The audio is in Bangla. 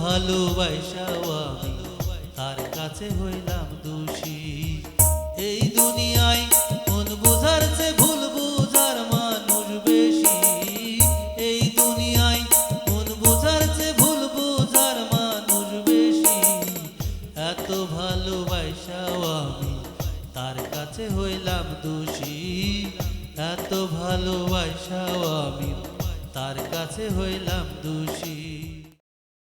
ভালোবাসাও আমি তার কাছে হইলাম দোষী। এই দুনিয়ায় মন বোঝার চেয়ে ভুল বোঝার মানুষ বেশি। এই দুনিয়ায় মন বোঝার চেয়ে ভুল বোঝার মানুষ বেশি। এত ভালোবাসাও আমি তার কাছে হইলাম দোষী। এত ভালোবাসাও আমি তার কাছে হইলাম দোষী।